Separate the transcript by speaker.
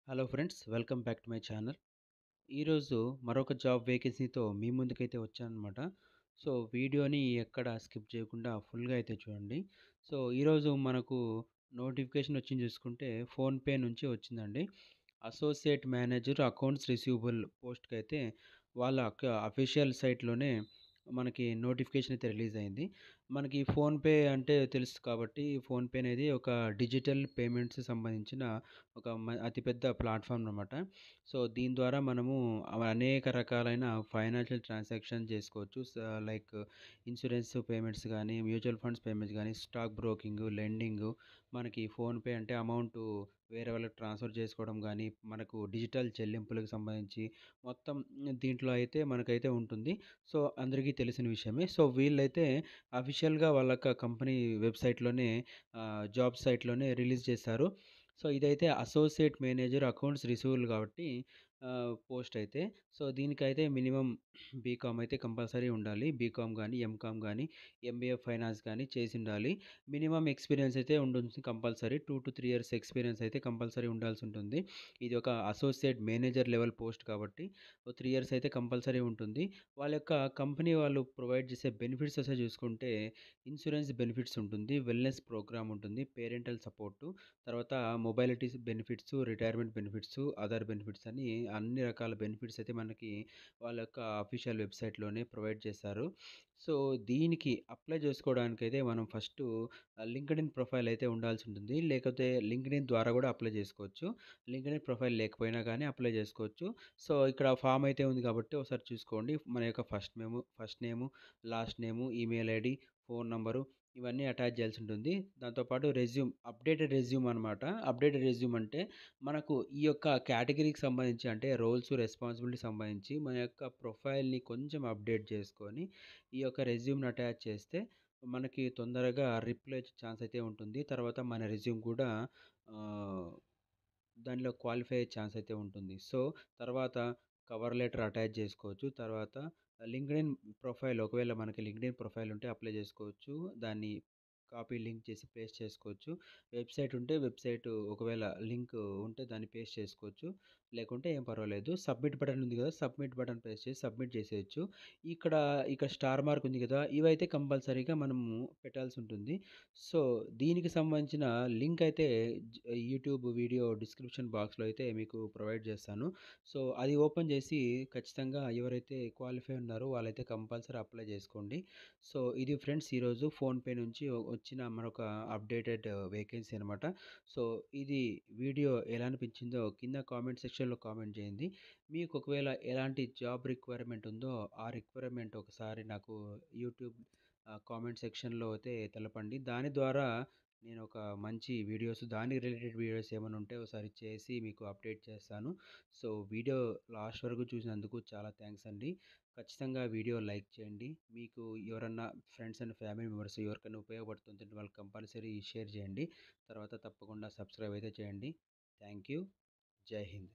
Speaker 1: Hello friends, welcome back to my channel. ఈరోజు మరొక job వేకెన్సీతో మీ ముందుకైతే వచ్చాననమాట. సో, వీడియోని ఎక్కడ స్కిప్ చేయకుండా ఫుల్‌గా అయితే చూడండి. సో, ఈరోజు మనకు నోటిఫికేషన్ వచ్చింది చూసుకుంటే ఫోన్‌పే నుంచి వచ్చిందండి. అసోసియేట్ మేనేజర్ అకౌంట్స్ రిసీవబుల్ పోస్ట్‌కైతే వాళ్ళ అఫీషియల్ సైట్‌లోనే మనకి నోటిఫికేషన్ అయితే రిలీజ్ అయింది. మనకి ఫోన్‌పే అంటే తెలుసు కాబట్టి ఫోన్‌పే అనేది ఒక డిజిటల్ పేమెంట్స్ సంబంధించిన ఒక అతిపెద్ద ప్లాట్‌ఫార్మ్ అనమాట. సో, దీని ద్వారా మనము అనేక రకాలైన ఫైనాన్షియల్ ట్రాన్సాక్షన్ చేసుకోవచ్చు. లైక్ ఇన్స్యూరెన్స్ పేమెంట్స్ గానీ, మ్యూచువల్ ఫండ్స్ పేమెంట్స్ గానీ, స్టాక్ బ్రోకింగు, లెండింగు, మనకి ఫోన్‌పే అంటే అమౌంటు వేరే వాళ్ళకి ట్రాన్స్‌ఫర్ చేసుకోవడం గానీ, మనకు డిజిటల్ చెల్లింపులకు సంబంధించి మొత్తం దీంట్లో అయితే మనకైతే ఉంటుంది. సో, అందరికీ తెలిసిన విషయమే. సో, వీళ్ళైతే అఫీషియల్‌గా వాళ్ళ కంపెనీ వెబ్‌సైట్‌లోనే జాబ్ సైట్‌లోనే రిలీజ్ చేశారు. సో, ఇదైతే అసోసియేట్ మేనేజర్ అకౌంట్స్ రిసీవబుల్ కాబట్టి పోస్ట్ అయితే. సో, దీనికైతే మినిమమ్ బీకామ్ అయితే కంపల్సరీ ఉండాలి. బీకామ్ గానీ, ఎంకామ్ గానీ, ఎంబీఏ ఫైనాన్స్ గానీ చేసుండాలి. మినిమమ్ ఎక్స్‌పీరియన్స్ అయితే ఉంటుంది కంపల్సరీ. 2-3 ఇయర్స్ ఎక్స్‌పీరియన్స్ అయితే కంపల్సరీ ఉండాల్సుంటుంది. ఇది ఒక అసోసియేట్ మేనేజర్ లెవెల్ పోస్ట్ కాబట్టి ఓ 3 ఇయర్స్ అయితే కంపల్సరీ ఉంటుంది. వాళ్ళ యొక్క కంపెనీ వాళ్ళు ప్రొవైడ్ చేసే బెనిఫిట్స్ అసలు చూసుకుంటే ఇన్సూరెన్స్ బెనిఫిట్స్ ఉంటుంది. వెల్‌నెస్ ప్రోగ్రామ్ ఉంటుంది. పేరెంటల్ సపోర్టు, తర్వాత mobilities benefits, retirement benefits, other benefits అని అన్ని రకాల బెనిఫిట్స్ అయితే మనకి వాళ్ళ యొక్క అఫీషియల్ వెబ్‌సైట్‌లోనే ప్రొవైడ్ చేశారు. సో, దీనికి అప్లై చేసుకోవడానికైతే మనం ఫస్టు లింక్డ్ఇన్ ప్రొఫైల్ అయితే ఉండాల్సి ఉంటుంది. లేకపోతే లింక్డ్ఇన్ ద్వారా కూడా అప్లై చేసుకోవచ్చు. లింక్డ్ఇన్ ప్రొఫైల్ లేకపోయినా గానీ అప్లై చేసుకోవచ్చు. సో, ఇక్కడ ఫార్మ్ అయితే ఉంది కాబట్టి ఒకసారి చూసుకోండి. మన యొక్క ఫస్ట్ నేము, లాస్ట్ నేము, ఈమెయిల్ ఐడీ, ఫోను నంబరు ఇవన్నీ అటాచ్ చేయాల్సి ఉంటుంది. దాంతో పాటు అప్డేటెడ్ రెజ్యూమ్ అనమాట. అప్డేటెడ్ రెజ్యూమ్ అంటే మనకు ఈ యొక్క కేటగిరీకి సంబంధించి అంటే రోల్స్, రెస్పాన్సిబిలిటీకి సంబంధించి మన యొక్క ప్రొఫైల్‌ని కొంచెం అప్డేట్ చేసుకొని, ఈ యొక్క రెజ్యూమ్‌ని అటాచ్ చేస్తే మనకి తొందరగా రిప్లై వచ్చే ఛాన్స్ అయితే ఉంటుంది. తర్వాత మన రెజ్యూమ్ కూడా ఆహ్, దానిలో క్వాలిఫై అయ్యే ఛాన్స్ అయితే ఉంటుంది. సో, తర్వాత కవర్ లెటర్ అటాచ్ చేసుకోవచ్చు. తర్వాత లింక్డ్ఇన్ ప్రొఫైల్ ఒకవేళ మనకి లింక్డ్ఇన్ ప్రొఫైల్ ఉంటే అప్లై చేసుకోవచ్చు. దాన్ని కాపీ లింక్ చేసి పేస్ట్ చేసుకోవచ్చు. వెబ్‌సైట్ ఉంటే వెబ్‌సైట్ ఒకవేళ లింక్ ఉంటే దాన్ని పేస్ట్ చేసుకోవచ్చు. లేకుంటే ఏం పర్వాలేదు. సబ్మిట్ బటన్ ఉంది కదా! సబ్మిట్ బటన్ ప్రెస్ చేసి సబ్మిట్ చేసేయొచ్చు. ఇక్కడ, ఇక్కడ స్టార్ మార్క్ ఉంది కదా! ఇవైతే కంపల్సరీగా మనము పెట్టాల్సుంటుంది. సో, దీనికి సంబంధించిన లింక్ అయితే యూట్యూబ్ వీడియో డిస్క్రిప్షన్ బాక్స్‌లో అయితే మీకు ప్రొవైడ్ చేస్తాను. సో, అది ఓపెన్ చేసి ఖచ్చితంగా ఎవరైతే క్వాలిఫై ఉన్నారో వాళ్ళైతే కంపల్సరీ అప్లై చేసుకోండి. సో, ఇది ఫ్రెండ్స్ ఈరోజు ఫోన్‌పే నుంచి వచ్చిన మరొక అప్డేటెడ్ వేకెన్సీ అనమాట. సో, ఇది వీడియో ఎలా అనిపించిందో కింద కామెంట్ సెక్షన్‌లో కామెంట్ చేయండి. మీకు ఒకవేళ ఎలాంటి జాబ్ రిక్వైర్మెంట్ ఉందో ఆ రిక్వైర్మెంట్ ఒకసారి నాకు యూట్యూబ్ కామెంట్ సెక్షన్‌లో అయితే తెలపండి. దాని ద్వారా నేను ఒక మంచి వీడియోస్ దానికి రిలేటెడ్ వీడియోస్ ఏమైనా ఉంటే ఒకసారి చేసి మీకు అప్డేట్ చేస్తాను. సో, వీడియో లాస్ట్ వరకు చూసినందుకు చాలా థ్యాంక్స్ అండి. ఖచ్చితంగా వీడియో లైక్ చేయండి. మీకు ఎవరన్నా ఫ్రెండ్స్ అండ్ ఫ్యామిలీ మెంబర్స్ ఎవరికైనా ఉపయోగపడుతుంటే వాళ్ళకి కంపల్సరీ షేర్ చేయండి. తర్వాత తప్పకుండా సబ్స్క్రైబ్ అయితే చేయండి. Thank you. జై హింద్.